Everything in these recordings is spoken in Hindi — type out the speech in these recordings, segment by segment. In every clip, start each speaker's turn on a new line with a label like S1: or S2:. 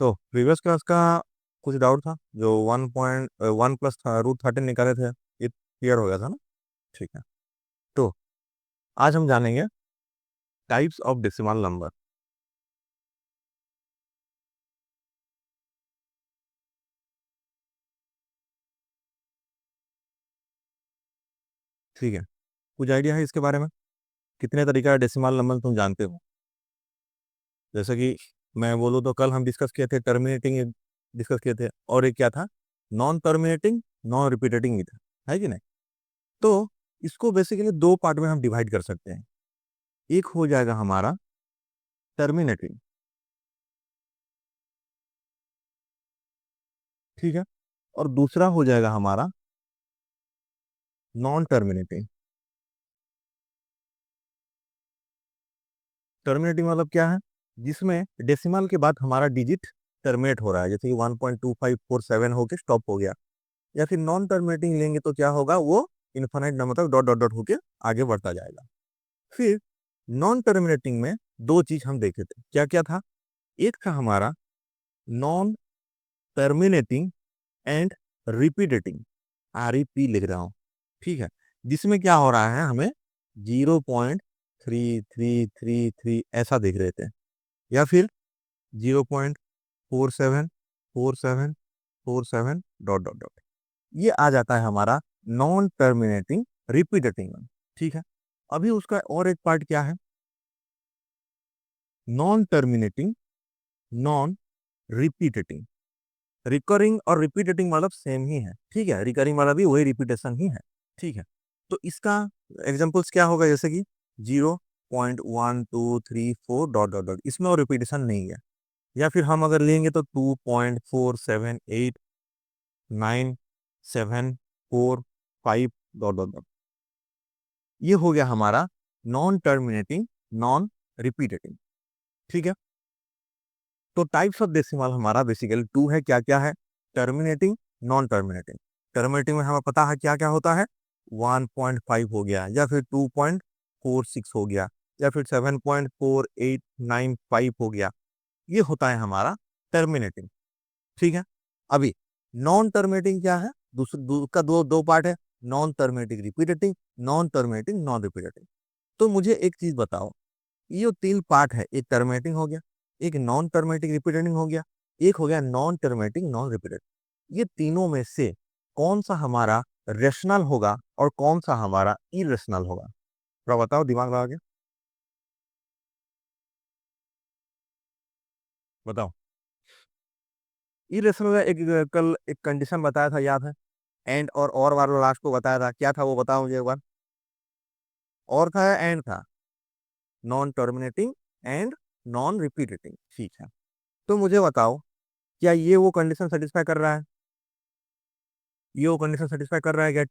S1: तो प्रीवियस क्लास का कुछ डाउट था जो 1.1 प्लस √13 निकाले थे, ये क्लियर हो गया था ना। ठीक है, तो आज हम जानेंगे टाइप्स ऑफ डेसिमल नंबर। ठीक है, कुछ आइडिया है इसके बारे में? कितने तरीका है डेसिमल नंबर तुम जानते हो? जैसे कि मैं बोलूँ तो कल हम डिस्कस किए थे टर्मिनेटिंग, डिस्कस किए थे, और एक क्या था, नॉन टर्मिनेटिंग नॉन रिपीटेटिंग था, है कि नहीं? तो इसको बेसिकली दो पार्ट में हम डिवाइड कर सकते हैं। एक हो जाएगा हमारा टर्मिनेटिंग, ठीक है, और दूसरा हो जाएगा हमारा नॉन टर्मिनेटिंग। टर्मिनेटिंग मतलब क्या है? जिसमें डेसिमल के बाद हमारा डिजिट टर्मिनेट हो रहा है, जैसे कि 1.2547 होके स्टॉप हो गया। या फिर नॉन टर्मिनेटिंग लेंगे तो क्या होगा, वो इन्फाइनाइट नंबर तक डॉट डॉट डॉट होके आगे बढ़ता जाएगा। फिर नॉन टर्मिनेटिंग में दो चीज हम देखे थे, क्या क्या था? एक था हमारा non terminating and repeating, REP लिख रहा हूं, ठीक है, जिसमें क्या हो रहा है, हमें 0.3333 ऐसा देख रहे थे, या फिर 0.474747 डॉट डॉट डॉट, ये आ जाता है हमारा नॉन टर्मिनेटिंग रिपीटेटिंग में। ठीक है, अभी उसका और एक पार्ट क्या है, non terminating non repeating. Recurring और रिपीटेटिंग मतलब सेम ही है, ठीक है, रिकरिंग वाला भी वही रिपीटेशन ही है। ठीक है, तो इसका एग्जांपल्स क्या होगा, जैसे कि 0.1234 डॉट डॉट डॉट, इसमें और रिपीटेशन नहीं है। या फिर हम अगर लेंगे तो 2.478974 डॉट डॉट डॉट, ये हो गया हमारा नॉन टर्मिनेटिंग नॉन रिपीटेटिंग। ठीक है, तो टाइप्स ऑफ डेसिमल हमारा बेसिकली टू है, क्या क्या है? Terminating, non terminating. टर्मिनेटिंग में हमें पता है क्या क्या होता है, 1.5 हो गया, या फिर 2.46 हो गया, या फिर 7.4895 हो गया, ये होता है हमारा टर्मिनेटिंग। ठीक है, अभी नॉन टर्मिनेटिंग क्या है, का दो दो पार्ट है, non terminating repeating, non terminating non repeating. तो मुझे एक चीज बताओ, ये जो तीन पार्ट है, एक टर्मिनेटिंग हो गया, एक नॉन टर्मिनेटिंग रिपीटेटिंग हो गया, एक हो गया नॉन टर्मिनेटिंग नॉन रिपीटेटिंग, ये तीनों में से कौन सा हमारा रेशनल होगा और कौन सा हमारा इरेशनल होगा? थोड़ा बताओ, दिमाग लगा के बताओ। इरेशनल का एक कल एक कंडीशन बताया था, याद है? एंड और वाला लास्ट को बताया था, क्या था वो बताओ मुझे एक बार। और था या एंड था? Non terminating and non repeating, ठीक है। तो मुझे बताओ, क्या ये वो कंडीशन सेटिस्फाई कर रहा है? ये वो कंडीशन सेटिस्फाई कर रहा है क्या?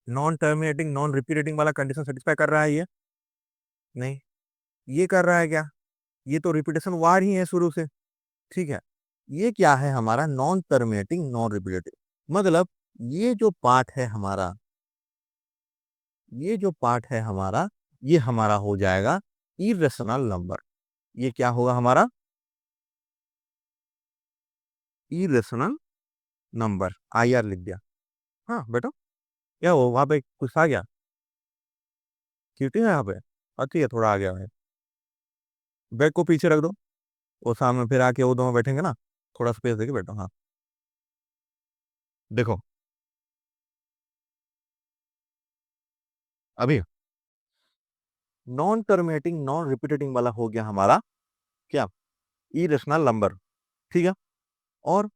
S1: नॉन टर्मिनेटिंग नॉन रिपीटेटिंग वाला कंडीशन सेटिस्फाई कर रहा है ये? नहीं। ये कर रहा है क्या? ये तो रिपीटेशन वार ही है शुरू से। ठीक है, ये क्या है हमारा, नॉन टर्मिनेटिंग नॉन रिपीटेटिंग। मतलब ये जो पार्ट है हमारा, ये जो पार्ट है हमारा, ये हमारा हो जाएगा इरेशनल नंबर। ये क्या होगा हमारा? Irrational number. IR लिख दिया। हाँ बेटा, क्या वो वहां पे कुछ आ गया? क्यूटी है यहाँ पे? अच्छी है, थोड़ा आ गया है। बैग को पीछे रख दो, वो सामने फिर आके वो दोनों बैठेंगे ना, थोड़ा स्पेस देके बैठो। हाँ, देखो अभी नॉन टर्मिनेटिंग नॉन रिपीटेटिंग वाला हो गया हमारा क्या, इरेशनल नंबर। ठीक है, और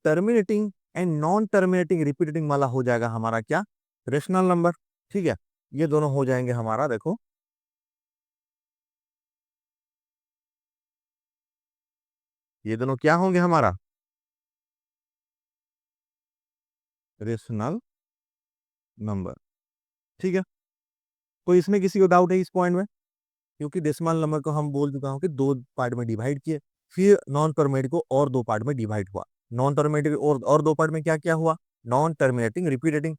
S1: terminating and non terminating repeating वाला हो जाएगा हमारा क्या, रेशनल नंबर। ठीक है, ये दोनों हो जाएंगे हमारा, देखो ये दोनों क्या होंगे हमारा, रेशनल नंबर। ठीक है, कोई इसमें किसी को डाउट है इस पॉइंट में? क्योंकि डेसिमल नंबर को हम बोल चुका हूं कि दो पार्ट में डिवाइड किए, फिर नॉन टर्मिनेटिंग को और दो पार्ट में डिवाइड हुआ। नॉन टर्मिनेटिंग और दो पार्ट में क्या क्या हुआ, नॉन टर्मिनेटिंग रिपीटेटिंग,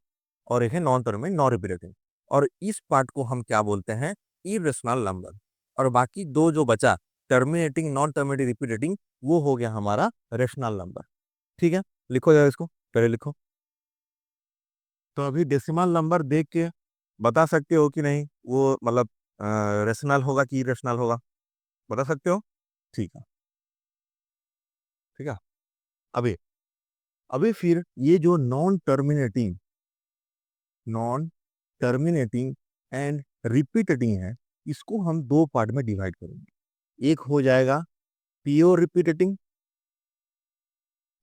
S1: और एक है नॉन टर्मिनेटिंग नॉन रिपीटेटिंग। और इस पार्ट को हम क्या बोलते हैं, इरेशनल नंबर। और बाकी दो जो बचा, टर्मिनेटिंग, नॉन टर्मिनेटिंग, रिपीटेटिंग, वो हो गया हमारा रेशनल नंबर। ठीक है, लिखो जरा इसको, पहले लिखो। तो अभी डेसिमल नंबर देख के बता सकते हो कि नहीं वो मतलब रेशनल होगा कि इरेशनल होगा, बता सकते हो? ठीक है, ठीक है। अभी अभी फिर ये जो नॉन टर्मिनेटिंग एंड रिपीटेटिंग है, इसको हम दो पार्ट में डिवाइड करेंगे। एक हो जाएगा प्योर रिपीटेटिंग,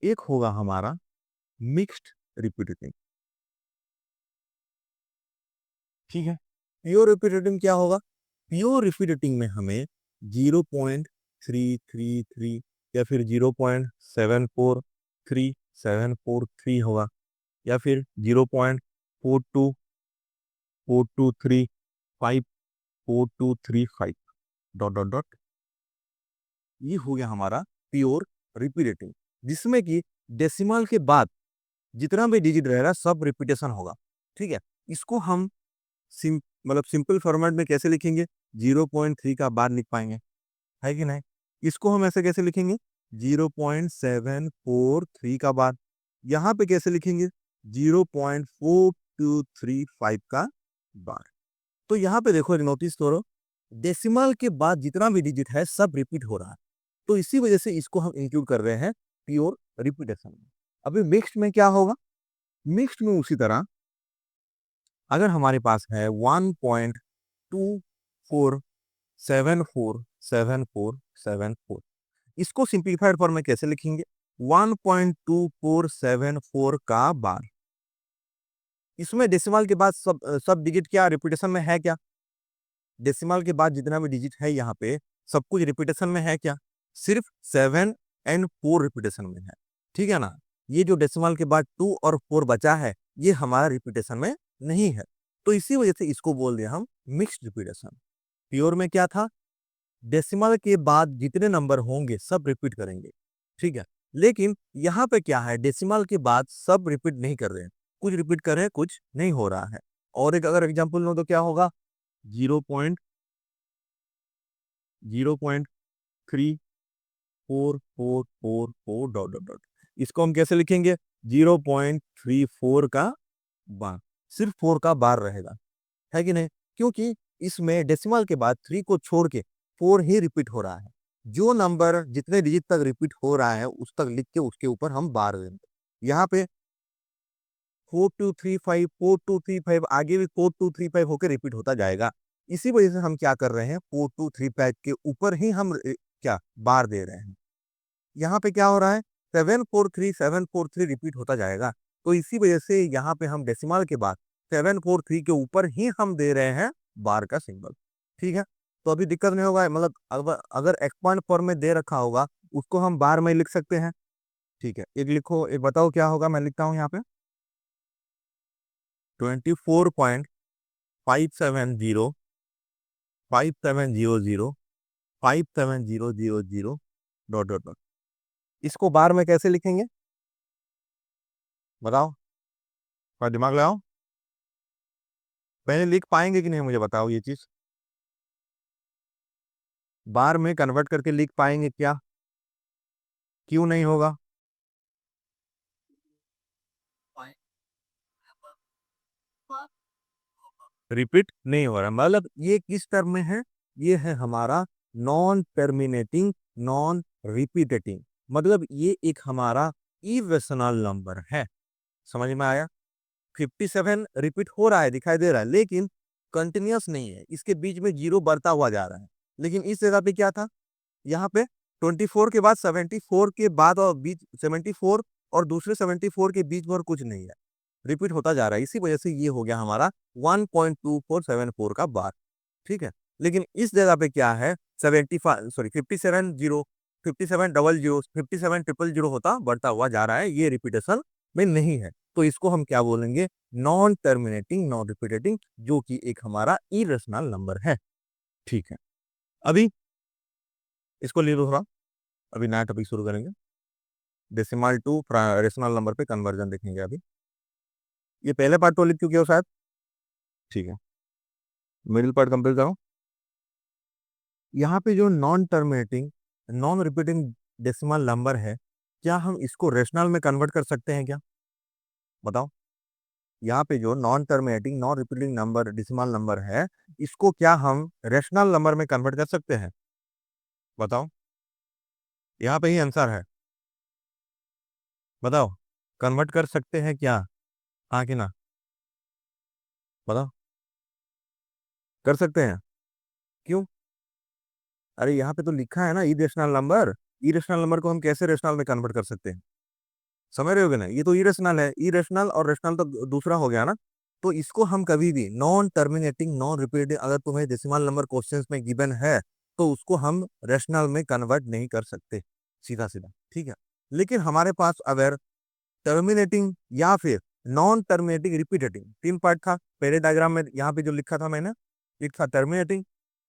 S1: एक होगा हमारा मिक्स्ड रिपीटेटिंग। ठीक है, प्योर रिपीटेटिंग क्या होगा? प्योर रिपीटेटिंग में हमें 0.333 या फिर 0.743 होगा, या फिर 0.4235 डॉट डॉट डॉट, ये हो गया हमारा प्योर रिपीटेटिंग, जिसमें कि डेसिमल के बाद जितना भी डिजिट रहेगा सब रिपीटेशन होगा। ठीक है, इसको हम मतलब सिंपल फॉर्मेट में कैसे लिखेंगे? 0.3 का बार लिख पाएंगे, है कि नहीं? इसको हम ऐसे कैसे लिखेंगे? 0.743 का बार। यहाँ पे कैसे लिखेंगे? 0.4235 का बार। तो यहाँ पे देखो, नोटिस करो, डेसिमल के बाद जितना भी डिजिट है सब रिपीट हो रहा है, तो इसी वजह से इसको हम इंक्लूड कर रहे हैं प्योर रिपीटेशन में। अभी मिक्स्ड में क्या होगा? मिक्स्ड में उसी तरह, अगर हमारे पास है 1.247474, इसको सिंप्लीफाइड फॉर्म में कैसे लिखेंगे? 1.2474 का बार। इसमें डेसिमल के बाद सब डिजिट क्या रिपीटेशन में है क्या? डेसिमल के बाद जितना भी डिजिट है यहाँ पे सब कुछ रिपीटेशन में है क्या? सिर्फ 7 और 4 रिपीटेशन में है। ठीक है ना? ये जो डेसिमल के बाद 2 और 4 बचा है, ये हमारा रिपीटेशन में नहीं है, तो इसी वजह से इसको बोल दिया हम मिक्स्ड रिपीटेशन। प्योर में क्या था? डेसिमल के बाद जितने नंबर होंगे सब रिपीट करेंगे। ठीक है, लेकिन यहाँ पे क्या है? डेसिमल के बाद सब रिपीट नहीं कर रहे हैं, कुछ रिपीट कर रहे हैं, कुछ नहीं हो रहा है। और एक अगर एग्जांपल लो तो क्या होगा? 0.0.3444 डॉट डॉट डॉट, इसको हम कैसे लिखेंगे? 0.34 का बार, सिर्फ 4 का बार रहेगा, है कि नहीं? क्योंकि इसमें डेसिमल के बाद 3 को छोड़ के 4 ही रिपीट हो रहा है। जो नंबर जितने डिजिट तक रिपीट हो रहा है उस तक लिख के उसके ऊपर हम बार देंगे। यहाँ पे 4235 आगे भी 4235 होकर रिपीट होता जाएगा। इसी वजह से हम क्या कर रहे हैं? 4235 के ऊपर ही हम क्या बार दे रहे हैं। यहाँ पे क्या हो रहा है? 743 रिपीट होता जाएगा, तो इसी वजह से यहाँ पे हम डेसिमल के बाद 743 के ऊपर ही हम दे रहे हैं बार का सिंबल। ठीक है, तो अभी दिक्कत नहीं होगा, मतलब अगर एक्सपांड फॉर्म में दे रखा होगा उसको हम बार में लिख सकते हैं। ठीक है, एक लिखो, एक बताओ क्या होगा, मैं लिखता हूँ यहाँ पे 24.57057005700 डॉट डॉट डॉट, इसको बार में कैसे लिखेंगे बताओ? थोड़ा दिमाग लगाओ, पहले लिख पाएंगे कि नहीं मुझे बताओ ये चीज? बार में कन्वर्ट करके लिख पाएंगे क्या? क्यों नहीं होगा? रिपीट नहीं हो रहा, मतलब ये किस टर्म में है? ये है हमारा नॉन टर्मिनेटिंग, नॉन रिपीटेटिंग, मतलब ये एक हमारा इरेशनल नंबर है। समझ में आया? 57 रिपीट हो रहा है, दिखाई दे रहा है, लेकिन कंटिन्यूअस नहीं है, इसके बीच में जीरो बढ़ता हुआ जा रहा है। लेकिन इस जगह पे क्या था? यहाँ पे 24 के बाद 74 के बाद और बीच 74 और दूसरे 74 के बीच में और कुछ नहीं है, रिपीट होता जा रहा है, इसी वजह से ये हो गया हमारा 1.2474 का बार। ठीक है, लेकिन इस जगह पे क्या है? 75 सॉरी 57 होता बढ़ता हुआ जा रहा है, ये रिपीटेशन में नहीं है, तो इसको हम क्या बोलेंगे? नॉन टर्मिनेटिंग, नॉन रिपीटेटिंग, जो कि एक हमारा इरेशनल नंबर है। ठीक है, अभी इसको ले लो थोड़ा, अभी नया टॉपिक शुरू करेंगे, डेसिमल टू रेशनल नंबर पे कन्वर्जन देखेंगे अभी। ये पहले पार्ट तो लिख चुके हो शायद, ठीक है, मिडिल पार्ट कंप्लीट करो। यहाँ पे जो non terminating non repeating decimal number है, क्या हम इसको रेशनल में कन्वर्ट कर सकते हैं क्या? बताओ। यहाँ पे जो non terminating non repeating number decimal number है, इसको क्या हम रेशनल नंबर में कन्वर्ट कर सकते हैं? बताओ। यहाँ पे ही आंसर है, बताओ। कन्वर्ट कर सकते हैं क्या? हाँ कि ना? बताओ। कर सकते हैं। क्यों? अरे यहाँ पे तो लिखा है ना इरेशनल नंबर। इरेशनल नंबर को हम कैसे रेशनल में कन्वर्ट कर सकते हैं? समझ रहे हो कि नहीं? ये तो इरेशनल है, इरेशनल और रेशनल तो दूसरा हो गया ना। तो इसको हम कभी भी नॉन टर्मिनेटिंग नॉन रिपीटिंग, अगर तुम्हें डेसिमल नंबर क्वेश्चंस में गिवन है तो उसको हम रेशनल में कन्वर्ट नहीं कर सकते, सीधा सीधा, ठीक है। लेकिन हमारे पास अगर टर्मिनेटिंग या फिर नॉन टर्मिनेटिंग रिपीटेटिंग तीन पार्ट था पहले डायग्राम में, यहाँ पे जो लिखा था मैंने, एक था टर्मिनेटिंग,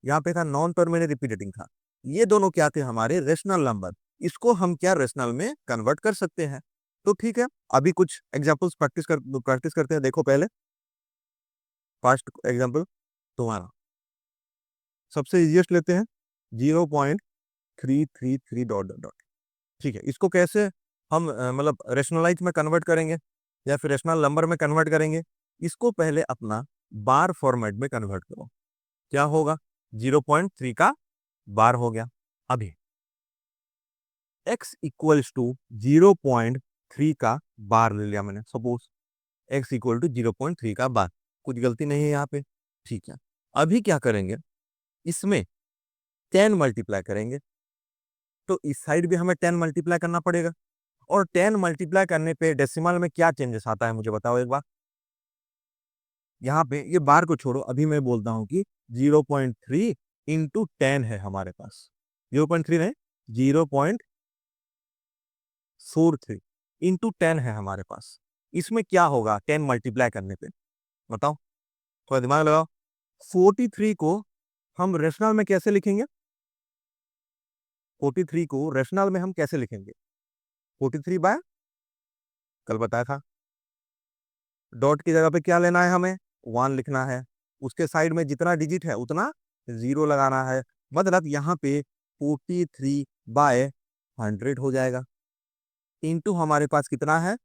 S1: यहाँ पे था नॉन टर्मिनेटिंग रिपीटेटिंग था। ये दोनों क्या थे? हमारे रेशनल नंबर। इसको हम क्या रेशनल में कन्वर्ट कर सकते हैं। तो ठीक है, अभी कुछ एग्जांपल्स प्रैक्टिस करते हैं। देखो पहले फर्स्ट एग्जांपल तुम्हारा सबसे इजीएस्ट लेते हैं, 0.333 डॉट डॉट डॉट। ठीक है, इसको कैसे हम मतलब रेशनलाइज में कन्वर्ट करेंगे या फिर रेशनल नंबर में कन्वर्ट करेंगे? इसको पहले अपना बार फॉर्मेट में कन्वर्ट करो। क्या होगा? 0.3 का बार हो गया। अभी x इक्वल्स टू 0.3 का बार ले लिया मैंने, सपोज x इक्वल टू 0.3 का बार। कुछ गलती नहीं है यहाँ पे, ठीक है। अभी क्या करेंगे? इसमें 10 मल्टीप्लाई करेंगे, तो इस साइड भी हमें 10 मल्टीप्लाई करना पड़ेगा। और 10 मल्टीप्लाई करने पे डेसिमल में क्या चेंजेस आता है मुझे बताओ एक बार। यहाँ पे ये बार को छोड़ो, अभी मैं बोलता हूँ कि 0.3 इंटू 10 है हमारे पास। 0.3 नहीं, 0.43 इंटू 10 है हमारे पास। इसमें क्या होगा 10 मल्टीप्लाई करने पे? बताओ, थोड़ा दिमाग लगाओ। 43 को हम रेशनल में कैसे लिखेंगे? 43 को रेशनल में हम कैसे लिखेंगे? 43 बाय, कल बताया था, डॉट की जगह पे क्या लेना है हमें? 1 लिखना है। उसके साइड में जितना डिजिट है उतना जीरो लगाना है। मतलब यहाँ पे 43 बाय 100 हो जाएगा। इंटू हमारे पास कितना है?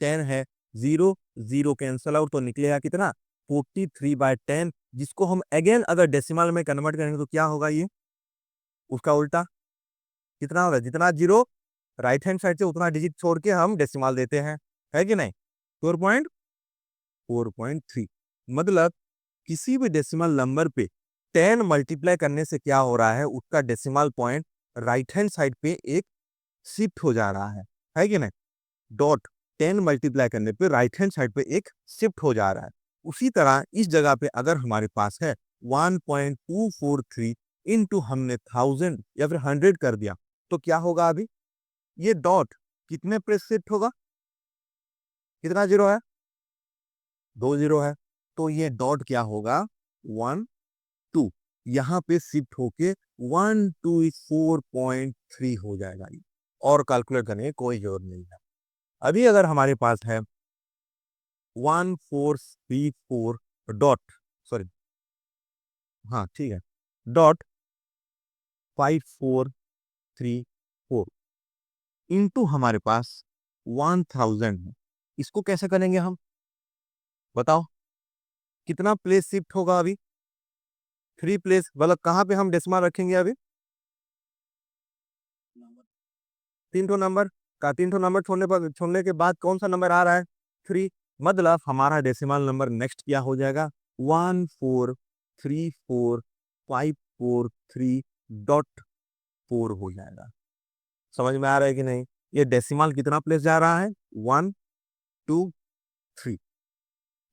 S1: 10 है। जीरो जीरो कैंसल आउट, तो निकलेगा कितना? 43/10, जिसको हम अगेन अगर डेसिमल में कन्वर्ट करेंगे तो क्या होगा? ये उसका उल्टा कितना होगा? जितना जीरो राइट हैंड साइड से उतना डिजिट छोड़ के हम डेसिमल देते हैं, है कि नहीं? 4.3। मतलब किसी भी डेसिमल नंबर पे 10 मल्टीप्लाई करने से क्या हो रहा है? उसका decimal point right hand side पे एक शिफ्ट हो जा रहा है कि नहीं? डॉट 10 मल्टीप्लाई करने पे राइट हैंड साइड पे एक शिफ्ट हो जा रहा है। उसी तरह इस जगह पे अगर हमारे पास है 1.243 इंटू हमने 1000 या फिर 100 कर दिया, तो क्या होगा? अभी ये डॉट कितने पे शिफ्ट होगा? कितना जीरो है? 2 जीरो है। तो ये डॉट क्या होगा? 1 2 यहाँ पे शिफ्ट होके 124.3 हो जाएगा ये। और कैलकुलेट करने की कोई जरूरत नहीं है। अभी अगर हमारे पास है 1434 डॉट, सॉरी, हाँ ठीक है, डॉट 5434 इंटू हमारे पास 1000 है। इसको कैसे करेंगे हम? बताओ। कितना प्लेस शिफ्ट होगा अभी? 3 प्लेस। मतलब कहाँ पे हम डेसिमल रखेंगे अभी? 3 नंबर का 3 नंबर छोड़ने के बाद कौन सा नंबर आ रहा है? 3। मतलब हमारा डेसिमल नंबर नेक्स्ट क्या हो जाएगा? 1434543.4 हो जाएगा। समझ में आ रहा है कि नहीं? ये डेसिमल कितना प्लेस जा रहा है? 1 2 3।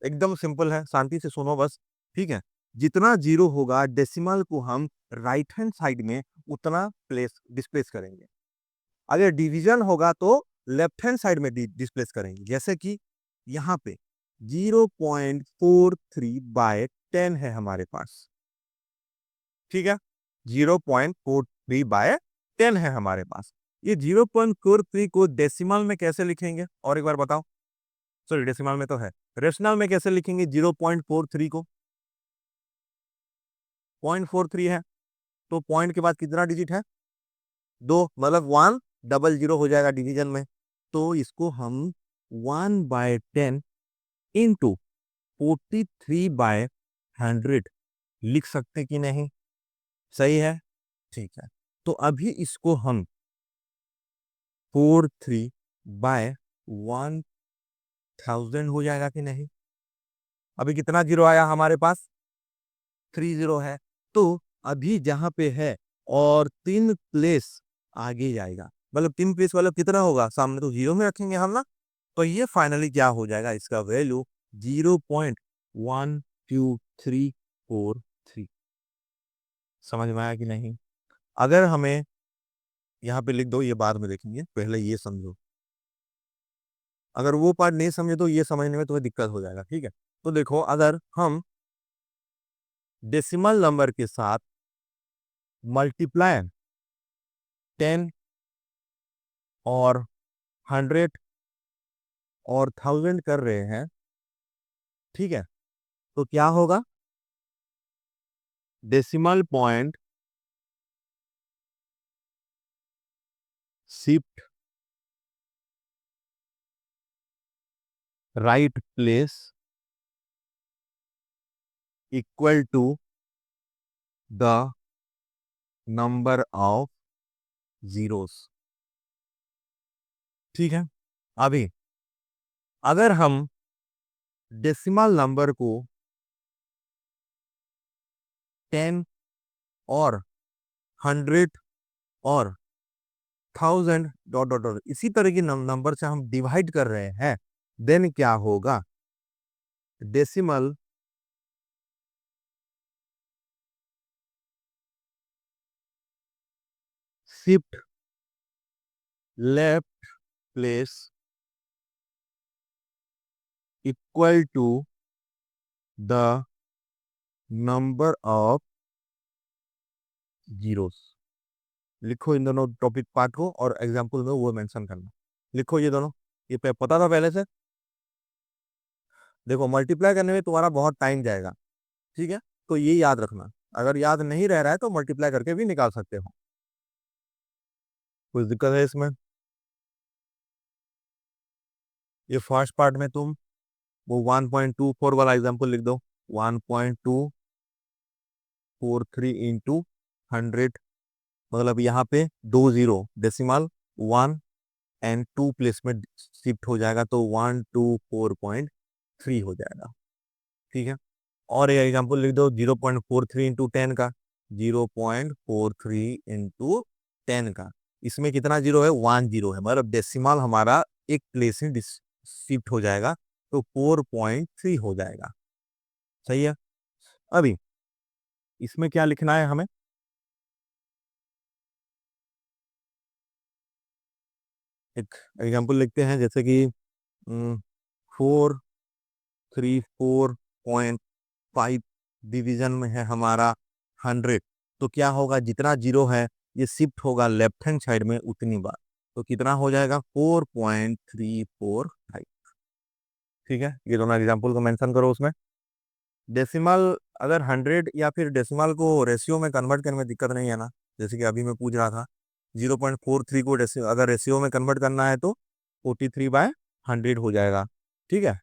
S1: एकदम सिंपल है, शांति से सुनो बस, ठीक है। जितना जीरो होगा डेसिमल को हम राइट हैंड साइड में उतना प्लेस डिस्प्लेस करेंगे। अगर डिवीजन होगा तो लेफ्ट हैंड साइड में डिस्प्लेस करेंगे। जैसे कि यहाँ पे 0.43/10 है हमारे पास, ठीक है। 0.43/10 है हमारे पास। ये 0.43 को डेसिमल में कैसे लिखेंगे और एक बार बताओ? सॉरी, डेसिमल में तो है, रेशनल में कैसे लिखेंगे 0.43 को? 0.43 है, तो पॉइंट के बाद कितना डिजिट है? 2, मतलब 100 हो जाएगा डिवीजन में। तो इसको हम 1/10 इंटू 43/100 लिख सकते कि नहीं? सही है, ठीक है। तो अभी इसको हम 43/1000 हो जाएगा कि नहीं? अभी कितना जीरो आया हमारे पास? 30 है। तो अभी जहां पे है और 3 प्लेस आगे जाएगा, मतलब 3 प्लेस वाला कितना होगा? सामने तो जीरो में रखेंगे हम ना। तो ये फाइनली क्या हो जाएगा? इसका वैल्यू 0.12343। समझ में आया कि नहीं? अगर हमें यहाँ पे लिख दो, ये बाद में देखेंगे, पहले ये समझो। अगर वो पार्ट नहीं समझे तो ये समझने में तुम्हें दिक्कत हो जाएगा, ठीक है? तो देखो, अगर हम डेसिमल नंबर के साथ मल्टीप्लाई 10 और 100 और 1000 कर रहे हैं, ठीक है, तो क्या होगा? Decimal point shift right place equal to the number of zeros. ठीक है। अभी अगर हम डेसिमल नंबर को 10 और 100 और 1000 डॉट डॉट डॉट इसी तरह की नंबर से हम डिवाइड कर रहे हैं, देन क्या होगा? Decimal shift left place equal to the number of zeros. लिखो इन दोनों टॉपिक पार्ट को और एग्जाम्पल में वो मेंशन करना। लिखो ये दोनों। ये पता था पहले से? देखो, मल्टीप्लाई करने में तुम्हारा बहुत टाइम जाएगा, ठीक है? तो ये याद रखना। अगर याद नहीं रह रहा है तो मल्टीप्लाई करके भी निकाल सकते हो। कुछ दिक्कत है इसमें? ये फर्स्ट पार्ट में तुम वो 1.24 वाला एग्जाम्पल लिख दो। 1.243 इंटू 100, मतलब यहाँ पे 2 जीरो, डेसिमल 1 और 2 प्लेस में शिफ्ट हो जाएगा, तो 124.3 हो जाएगा। ठीक है। और एक एग्जाम्पल लिख दो 0.43 इंटू 10 का। 0.43 इंटू 10 का, इसमें कितना जीरो है? 1 जीरो है, मतलब डेसिमल हमारा एक प्लेस में शिफ्ट हो जाएगा, तो 4.3 हो जाएगा। सही है। अभी इसमें क्या लिखना है हमें? एक एग्जाम्पल लिखते हैं, जैसे कि 434.5 डिवीजन में है हमारा 100। तो क्या होगा? जितना जीरो है ये शिफ्ट होगा लेफ्ट हैंड साइड में उतनी बार, तो कितना हो जाएगा? 4.345। ठीक है। ये दोनों एग्जाम्पल को मेंशन करो उसमें। डेसिमल अगर 100 या फिर डेसिमल को रेशियो में कन्वर्ट करने में दिक्कत नहीं है ना, जैसे कि अभी मैं पूछ रहा था 0.43 को अगर रेशियो में कन्वर्ट करना है तो 43/100 हो जाएगा। ठीक है।